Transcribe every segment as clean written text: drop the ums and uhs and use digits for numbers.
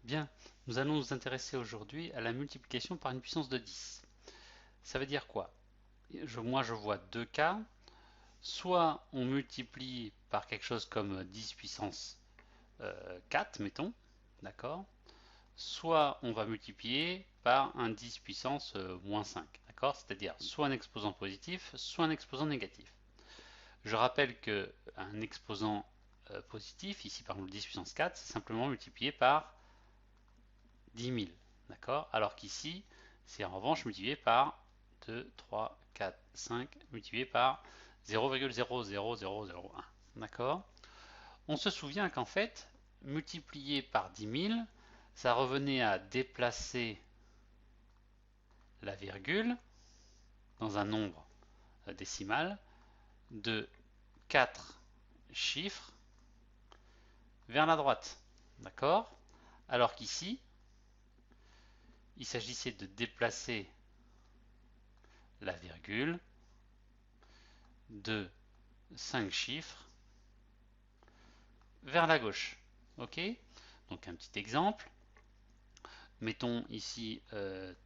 Bien, nous allons nous intéresser aujourd'hui à la multiplication par une puissance de 10. Ça veut dire quoi? Moi, je vois deux cas. Soit on multiplie par quelque chose comme 10 puissance 4, mettons, d'accord? Soit on va multiplier par un 10 puissance moins 5, d'accord? C'est-à-dire soit un exposant positif, soit un exposant négatif. Je rappelle que un exposant positif, ici par exemple 10 puissance 4, c'est simplement multiplié par 10 000, d'accord? Alors qu'ici, c'est en revanche multiplié par 2, 3, 4, 5, multiplié par 0,00001, d'accord? On se souvient qu'en fait, multiplier par 10 000, ça revenait à déplacer la virgule dans un nombre décimal de 4 chiffres vers la droite, d'accord? Alors qu'ici, il s'agissait de déplacer la virgule de 5 chiffres vers la gauche. Ok? Donc un petit exemple. Mettons ici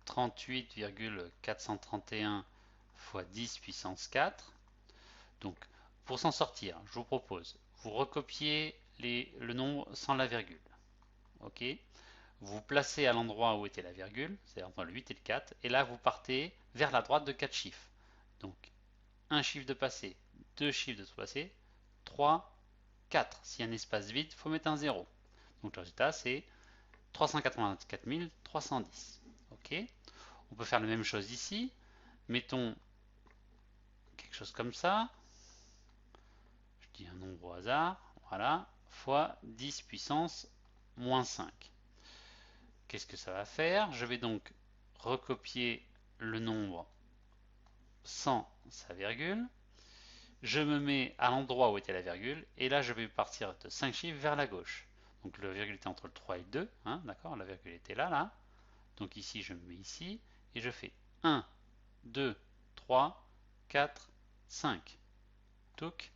38,431 fois 10 puissance 4. Donc pour s'en sortir, je vous propose, vous recopiez le nombre sans la virgule. Ok? Vous placez à l'endroit où était la virgule, c'est-à-dire entre le 8 et le 4, et là vous partez vers la droite de 4 chiffres. Donc un chiffre de passé, deux chiffres de passé, 3, 4. S'il y a un espace vide, il faut mettre un 0. Donc le résultat, c'est 384 310. Ok. On peut faire la même chose ici. Mettons quelque chose comme ça. Je dis un nombre au hasard. Voilà. Fois 10 puissance moins 5. Qu'est-ce que ça va faire? Je vais donc recopier le nombre sans sa virgule. Je me mets à l'endroit où était la virgule. Et là, je vais partir de 5 chiffres vers la gauche. Donc la virgule était entre le 3 et le 2. Hein, d'accord? La virgule était là, là. Donc ici, je me mets ici. Et je fais 1, 2, 3, 4, 5. Touc,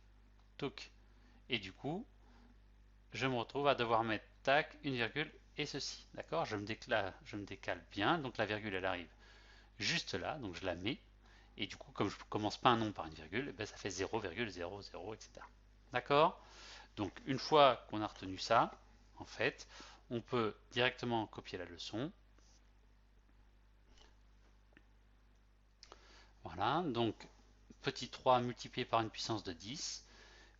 touc. Et du coup, je me retrouve à devoir mettre tac, une virgule et ceci. D'accord? Je me décale bien. Donc la virgule, elle arrive juste là. Donc je la mets. Et du coup, comme je ne commence pas un nombre par une virgule, eh ben, ça fait 0,00, etc. D'accord? Donc une fois qu'on a retenu ça, en fait, on peut directement copier la leçon. Voilà, donc petit 3 multiplié par une puissance de 10,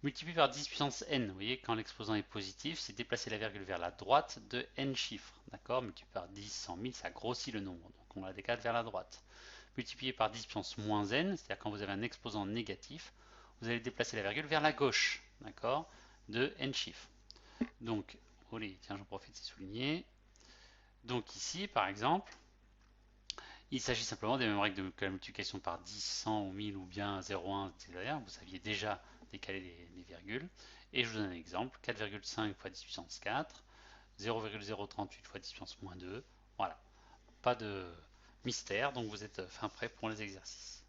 multiplié par 10 puissance n. Vous voyez, quand l'exposant est positif, c'est déplacer la virgule vers la droite de n chiffres. D'accord? Multiplié par 10, 100 000, ça grossit le nombre. Donc on la décale vers la droite. Multiplié par 10 puissance moins n, c'est-à-dire quand vous avez un exposant négatif, vous allez déplacer la virgule vers la gauche. D'accord? De n chiffres. Donc, tiens, j'en profite, c'est souligné. Donc ici, par exemple, il s'agit simplement des mêmes règles de la multiplication par 10, 100 ou 1000 ou bien 0,1, etc. Vous saviez déjà décaler les virgules. Et je vous donne un exemple, 4,5 fois 10 puissance 4, 0,038 fois 10 puissance moins 2. Voilà, pas de mystère, donc vous êtes fin prêt pour les exercices.